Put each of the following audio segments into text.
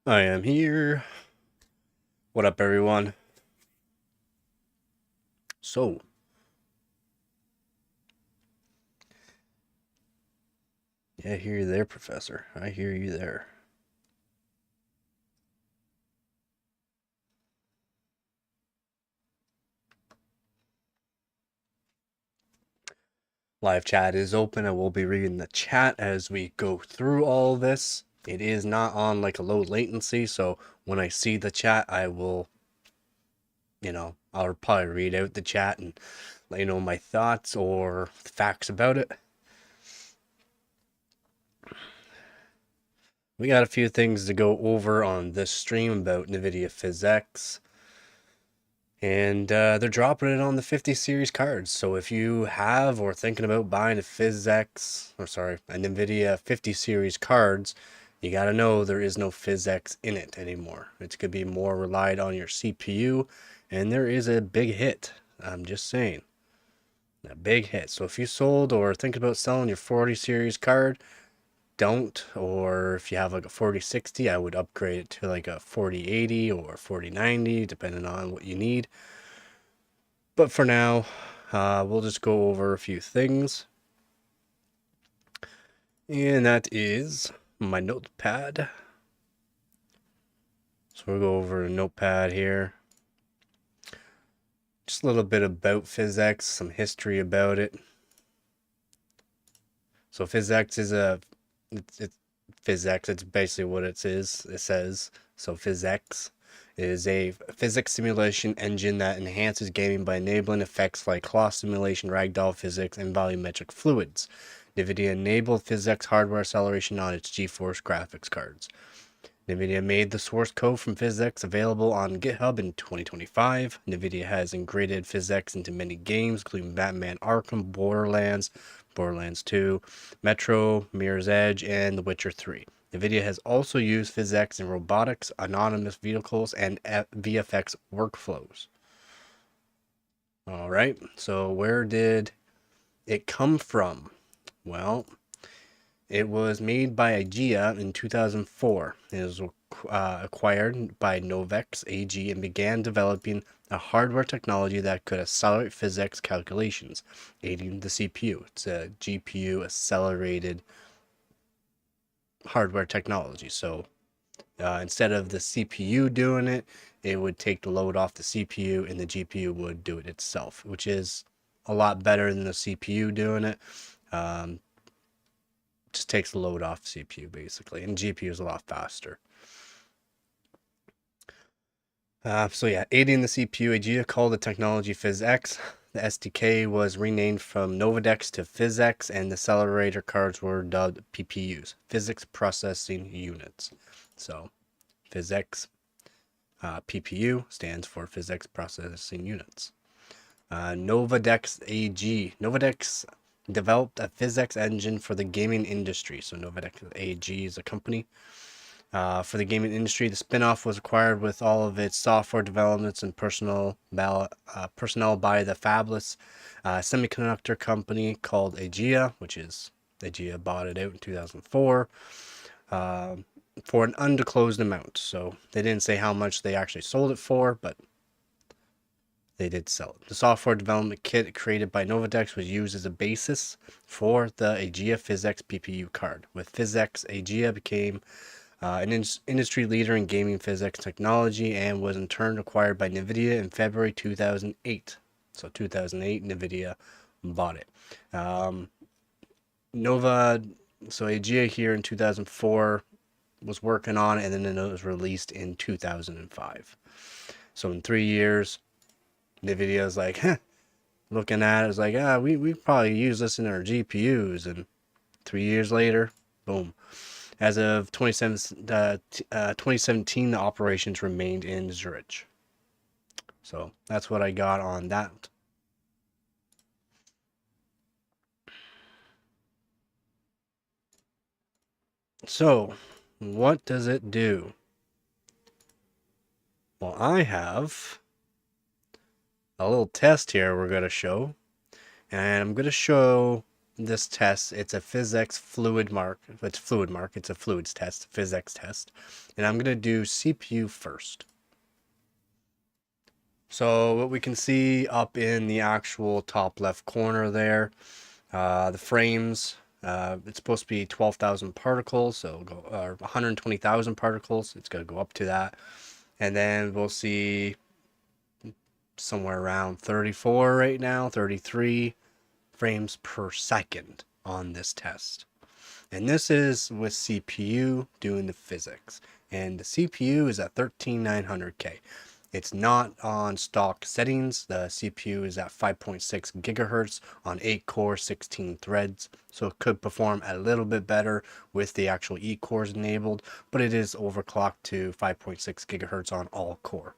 I am here. What up, everyone? So, yeah, I hear you there, Professor. I hear you there. Live chat is open. I will be reading the chat as we go through all this. It is not on like a low latency, so when I see the chat, I will, I'll probably read out the chat and let you know my thoughts or facts about it. We got a few things to go over on this stream about Nvidia Physx. And they're dropping it on the 50 series cards. So if you have or thinking about buying a Physx, or sorry, an Nvidia 50 series cards, you got to know there is no Physx in it anymore. It's going to be more relied on your CPU, and there is a big hit. I'm just saying, a big hit. So if you sold or thinking about selling your 40 series card, don't. Or if you have like a 4060, I would upgrade it to like a 4080 or 4090, depending on what you need. But for now, we'll just go over a few things. And that is my notepad. So we'll go over a notepad here. Just a little bit about Physx, some history about it. So Physx is it's Physx, it's basically what it is. It says. So Physx is a physics simulation engine that enhances gaming by enabling effects like cloth simulation, ragdoll physics, and volumetric fluids. Nvidia enabled Physx hardware acceleration on its GeForce graphics cards. Nvidia made the source code from Physx available on GitHub in 2025. Nvidia has integrated Physx into many games, including Batman Arkham, Borderlands 2, Metro, Mirror's Edge, and The Witcher 3. Nvidia has also used Physx in robotics, autonomous vehicles, and VFX workflows. All right, so where did it come from? Well, it was made by IGEA in 2004. It was acquired by Novex AG and began developing a hardware technology that could accelerate physics calculations, aiding the CPU. It's a GPU accelerated hardware technology. So instead of the CPU doing it, it would take the load off the CPU and the GPU would do it itself, which is a lot better than the CPU doing it. Just takes the load off CPU basically, and GPU is a lot faster. So yeah, aiding the CPU, IGEA called the technology Physx. The SDK was renamed from Novadex to Physx, and the accelerator cards were dubbed PPUs, Physics Processing Units. So Physx PPU stands for Physics Processing Units. Novadex AG. Novadex developed a Physx engine for the gaming industry. So Novadex AG is a company for the gaming industry. The spinoff was acquired with all of its software developments and personnel by the fabless semiconductor company called IGEA, which is IGEA bought it out in 2004 for an undisclosed amount. So they didn't say how much they actually sold it for, but they did sell it. The software development kit created by Novadex was used as a basis for the IGEA Physx PPU card. With Physx, IGEA became an industry leader in gaming physics technology and was in turn acquired by Nvidia in February 2008. So 2008, Nvidia bought it. IGEA here in 2004 was working on it, and then it was released in 2005. So in 3 years, Nvidia is like, looking at it, it's like, we probably use this in our GPUs, and 3 years later, boom. As of 2017, the operations remained in Zurich. So that's what I got on that. So, what does it do? Well, I have a little test here we're going to show. And I'm going to show this test, it's a Physx fluid mark. It's fluid mark. It's a fluids test, Physx test. And I'm going to do CPU first. So what we can see up in the actual top left corner there, the frames, it's supposed to be 12,000 particles, so go 120,000 particles. It's going to go up to that. And then we'll see somewhere around 34 right now, 33 frames per second on this test. And this is with CPU doing the physics. And the CPU is at 13900K. It's not on stock settings. The CPU is at 5.6 gigahertz on 8 core, 16 threads. So it could perform a little bit better with the actual E cores enabled, but it is overclocked to 5.6 gigahertz on all core.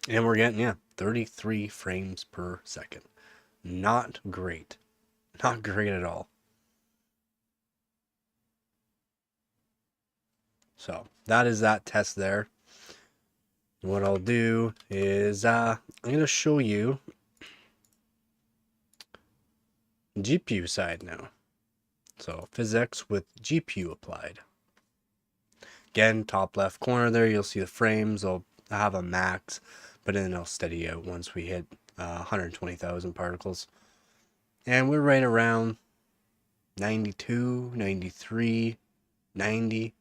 And we're getting, yeah, 33 frames per second. Not great. Not great at all. So that is that test there. What I'll do is I'm going to show you GPU side now. So Physx with GPU applied. Again, top left corner there, you'll see the frames. I'll have a max, but then I'll steady out once we hit 120,000 particles. And we're right around 92, 93, 90,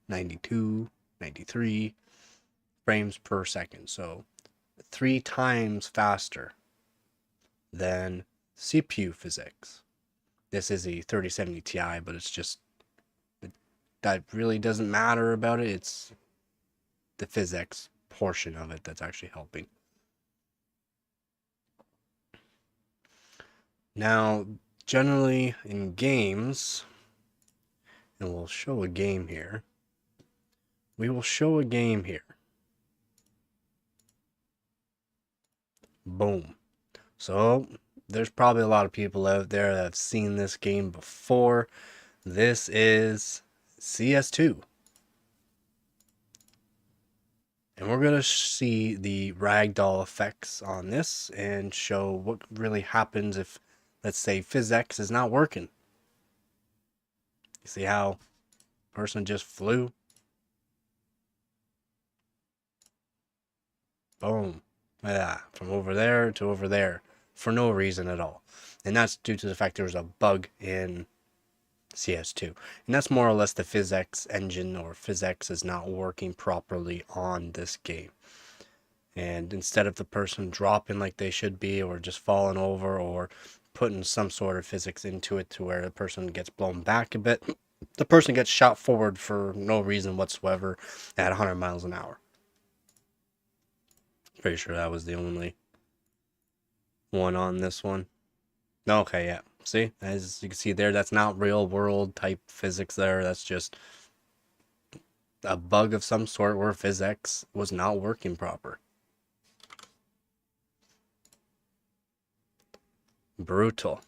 92, 93 frames per second. So 3 times faster than CPU Physx. This is a 3070 Ti, but it's just, that really doesn't matter about it. It's the Physx portion of it that's actually helping. Now, generally in games, and we'll show a game here. We will show a game here. Boom. So, there's probably a lot of people out there that have seen this game before. This is CS2. And we're going to see the ragdoll effects on this and show what really happens if, let's say, Physx is not working. You see how a person just flew? Boom. Like that. From over there to over there. For no reason at all. And that's due to the fact there was a bug in CS2. And that's more or less the Physx engine, or Physx is not working properly on this game. And instead of the person dropping like they should be, or just falling over, or putting some sort of physics into it to where the person gets blown back a bit, the person gets shot forward for no reason whatsoever at 100 miles an hour. Pretty sure that was the only one on this one. Okay, yeah. See, as you can see there, that's not real world type physics there. That's just a bug of some sort where Physx was not working proper. Brutal.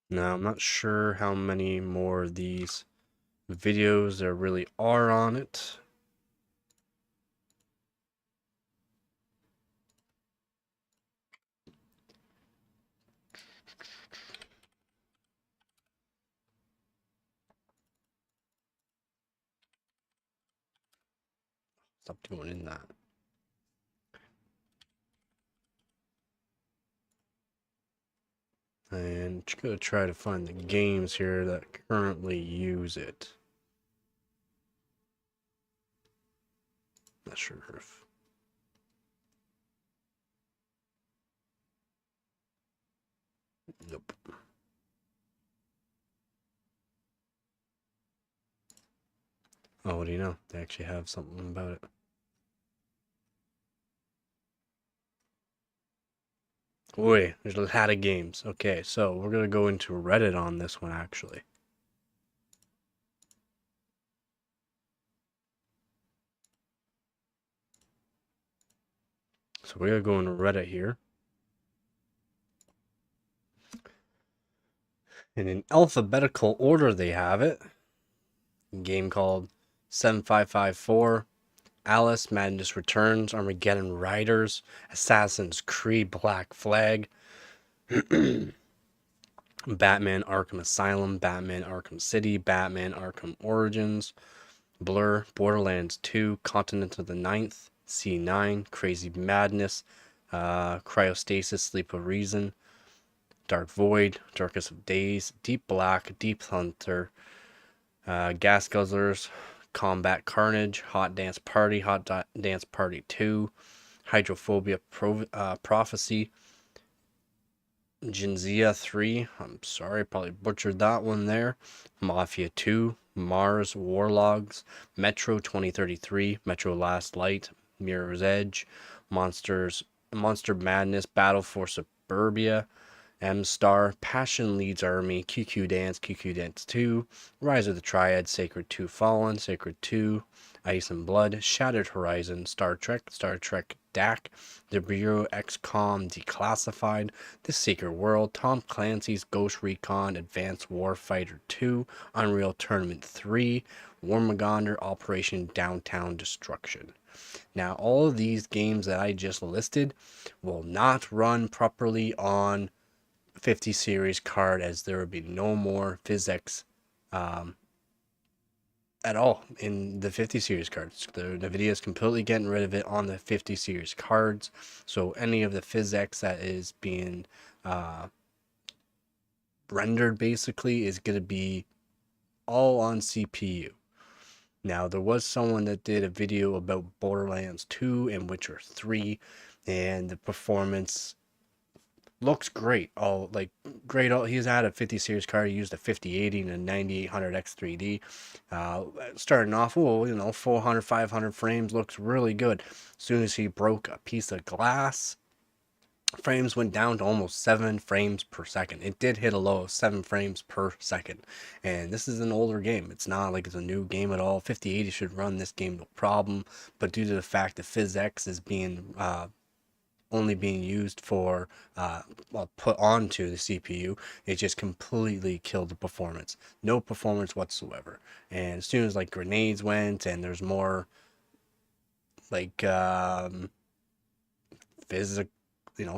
Now, I'm not sure how many more of these videos there really are on it. Stop doing in that. And just gonna try to find the games here that currently use it. Not sure if... Nope. Oh, what do you know? They actually have something about it. Wait, there's a lot of games. Okay, so we're gonna go into Reddit on this one, actually. So we're gonna go into Reddit here. And in alphabetical order they have it. A game called 7554, Alice Madness Returns, Armageddon Riders, Assassin's Creed Black Flag, Batman Arkham Asylum, Batman Arkham City, Batman Arkham Origins, Blur, Borderlands 2, Continent of the Ninth, C9, Crazy Madness, Cryostasis, Sleep of Reason, Dark Void, Darkest of Days, Deep Black, Deep Hunter, Gas Guzzlers, Combat Carnage, Hot Dance Party, Dance Party 2, Hydrophobia Prophecy, Jinzia 3, I'm sorry, probably butchered that one there, Mafia 2, Mars Warlogs, Metro 2033, Metro Last Light, Mirror's Edge, Monster Madness, Battle for Suburbia, M-Star, Passion Leads Army, QQ Dance 2, Rise of the Triad, Sacred 2 Fallen, Sacred 2, Ice and Blood, Shattered Horizon, Star Trek DAC, The Bureau XCOM Declassified, The Secret World, Tom Clancy's Ghost Recon Advanced Warfighter 2, Unreal Tournament 3, Warmongonder Operation Downtown Destruction. Now, all of these games that I just listed will not run properly on 50 series card, as there will be no more Physx at all in the 50 series cards. Nvidia is completely getting rid of it on the 50 series cards. So any of the Physx that is being rendered basically is going to be all on CPU. Now, there was someone that did a video about Borderlands 2 and Witcher 3, and the performance looks great. All like great. He's had a 50 series card. He used a 5080 and a 9800 X3D. Starting off, 400, 500 frames, looks really good. As soon as he broke a piece of glass, frames went down to almost 7 frames per second. It did hit a low of 7 frames per second. And this is an older game. It's not like it's a new game at all. 5080 should run this game no problem. But due to the fact that Physx is being only being used for put onto the CPU, it just completely killed the performance. No performance whatsoever. And as soon as like grenades went and there's more like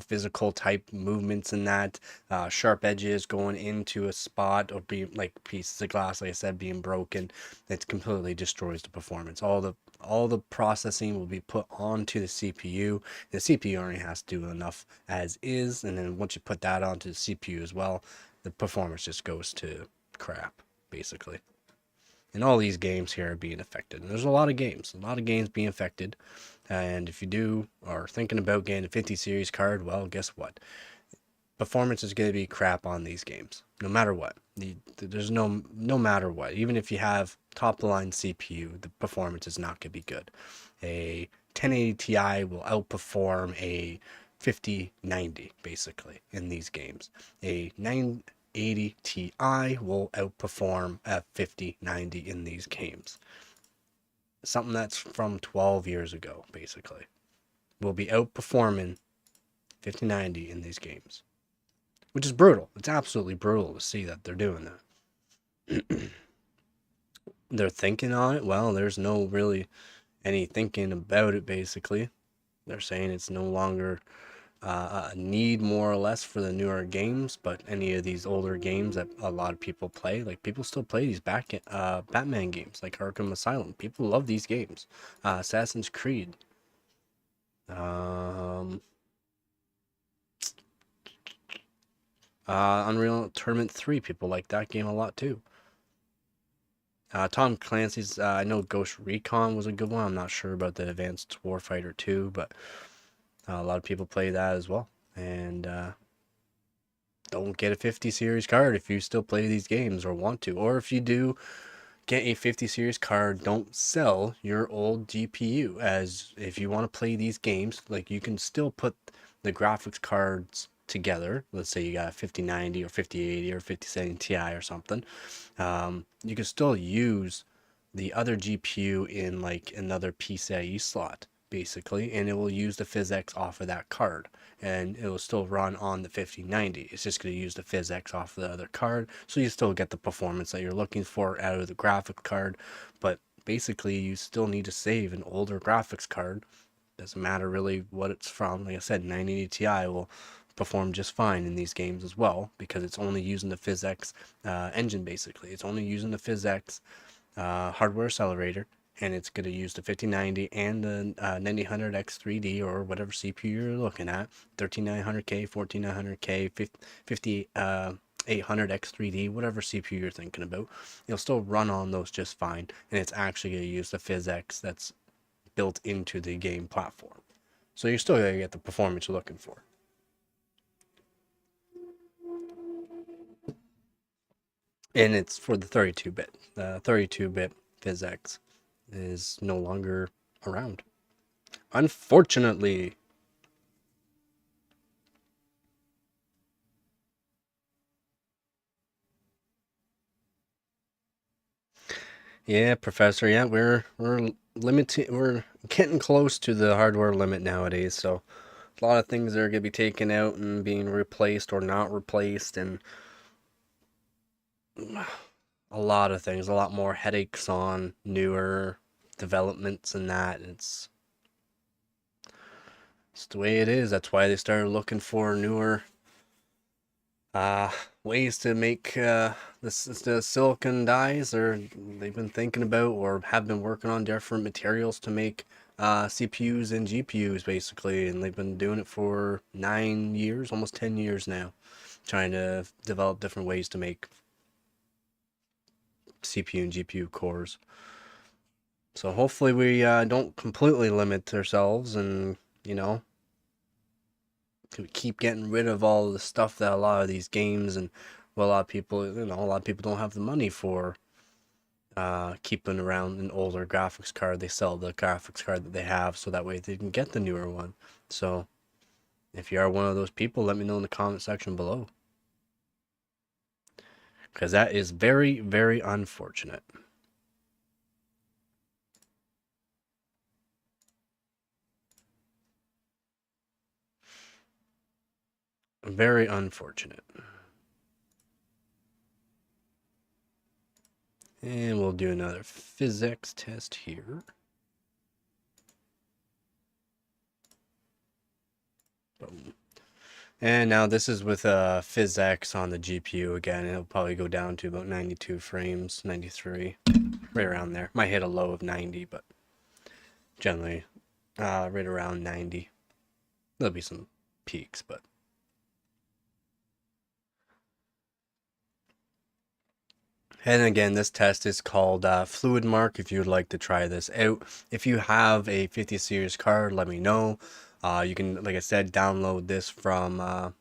physical type movements in that, sharp edges going into a spot or be like pieces of glass, like I said, being broken, it completely destroys the performance. All the processing will be put onto the CPU. The CPU only has to do enough as is, and then once you put that onto the CPU as well, the performance just goes to crap basically. And all these games here are being affected. And there's a lot of games being affected. And if you are thinking about getting a 50 series card, well, guess what? Performance is going to be crap on these games, no matter what. There's no matter what. Even if you have top line CPU, the performance is not going to be good. A 1080 Ti will outperform a 5090 basically in these games. A 980 Ti will outperform a 5090 in these games. Something that's from 12 years ago, basically, will be outperforming 5090 in these games, which is brutal. It's absolutely brutal to see that they're doing that. They're thinking on it. Well, there's no really any thinking about it, basically. They're saying it's no longer a need, more or less, for the newer games, but any of these older games that a lot of people play, like people still play these Batman games, like Arkham Asylum. People love these games. Assassin's Creed. Unreal Tournament 3, people like that game a lot too. Tom Clancy's, I know Ghost Recon was a good one. I'm not sure about the Advanced Warfighter 2, but a lot of people play that as well. And don't get a 50 series card if you still play these games or want to. Or if you do get a 50 series card, don't sell your old GPU, as if you want to play these games, like you can still put the graphics cards together. Let's say you got a 5090 or 5080 or 5070 Ti or something. You can still use the other GPU in like another PCIe slot basically, and it will use the Physx off of that card, and it will still run on the 5090. It's just going to use the Physx off the other card, so you still get the performance that you're looking for out of the graphics card, but basically you still need to save an older graphics card. Doesn't matter really what it's from. Like I said, 980 Ti will perform just fine in these games as well, because it's only using the Physx engine. Basically, it's only using the Physx hardware accelerator, and it's going to use the 5090 and the 9000X3D or whatever CPU you're looking at, 13900K, 14900K, 5800X3D, whatever CPU you're thinking about. You'll still run on those just fine, and it's actually going to use the Physx that's built into the game platform. So you're still going to get the performance you're looking for. And it's for the 32-bit. The 32-bit Physx is no longer around, unfortunately. Yeah, Professor. Yeah, we're limiting. We're getting close to the hardware limit nowadays. So a lot of things are gonna be taken out and being replaced or not replaced, and a lot of things. A lot more headaches on newer developments and that. It's the way it is. That's why they started looking for newer uh, ways to make the silicon dyes, or they've been thinking about or have been working on different materials to make CPUs and GPUs basically, and they've been doing it for 9 years, almost 10 years now, trying to develop different ways to make CPU and GPU cores. So hopefully we don't completely limit ourselves, and you know, keep getting rid of all the stuff that a lot of these games and, well, a lot of people, a lot of people don't have the money for keeping around an older graphics card. They sell the graphics card that they have so that way they can get the newer one. So if you are one of those people, let me know in the comment section below, because that is very, very unfortunate. Very unfortunate. And we'll do another physics test here. Boom. And now this is with Physx on the GPU again. It'll probably go down to about 92 frames, 93, right around there. Might hit a low of 90, but generally right around 90. There'll be some peaks, but and again, this test is called Fluid Mark. If you would like to try this out, if you have a 50 series card, let me know. You can, like I said, download this from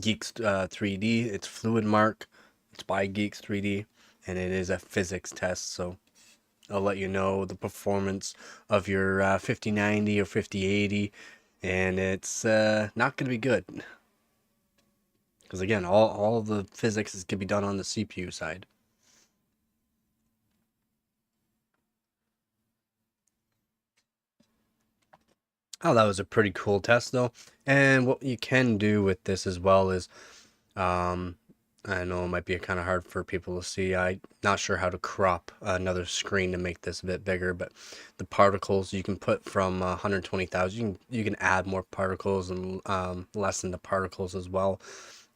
Geeks 3D. It's Fluid Mark. It's by Geeks 3D, and it is a physics test. So I'll let you know the performance of your 5090 or 5080, and it's not going to be good. Because again, all the physics is going to be done on the CPU side. Oh, that was a pretty cool test though. And what you can do with this as well is, um, I know it might be kind of hard for people to see. I'm not sure how to crop another screen to make this a bit bigger, but the particles you can put from 120,000, you can add more particles and lessen the particles as well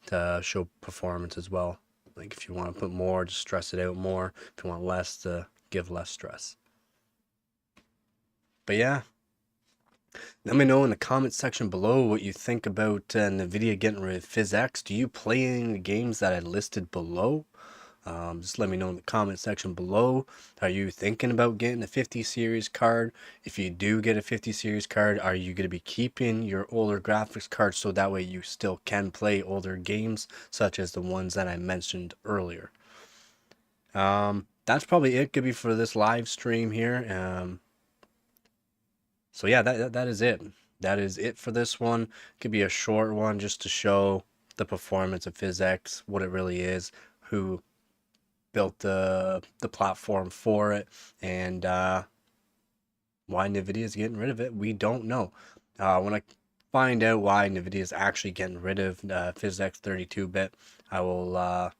to show performance as well. Like if you want to put more, just stress it out more. If you want less, to give less stress. But yeah, let me know in the comment section below what you think about Nvidia getting rid of Physx. Do you play any of the games that I listed below? Just let me know in the comment section below. Are you thinking about getting a 50 series card? If you do get a 50 series card, are you going to be keeping your older graphics card so that way you still can play older games such as the ones that I mentioned earlier? That's probably it, could be for this live stream here. So yeah, that is it. That is it for this one. It could be a short one just to show the performance of Physx, what it really is, who built the platform for it, and why Nvidia is getting rid of it, we don't know. When I find out why Nvidia is actually getting rid of Physx 32-bit, I will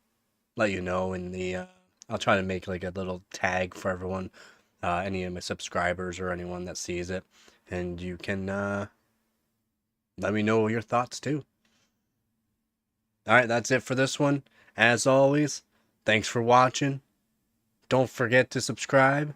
let you know in the. I'll try to make like a little tag for everyone, any of my subscribers or anyone that sees it, and you can let me know your thoughts too. All right, that's it for this one. As always, thanks for watching. Don't forget to subscribe.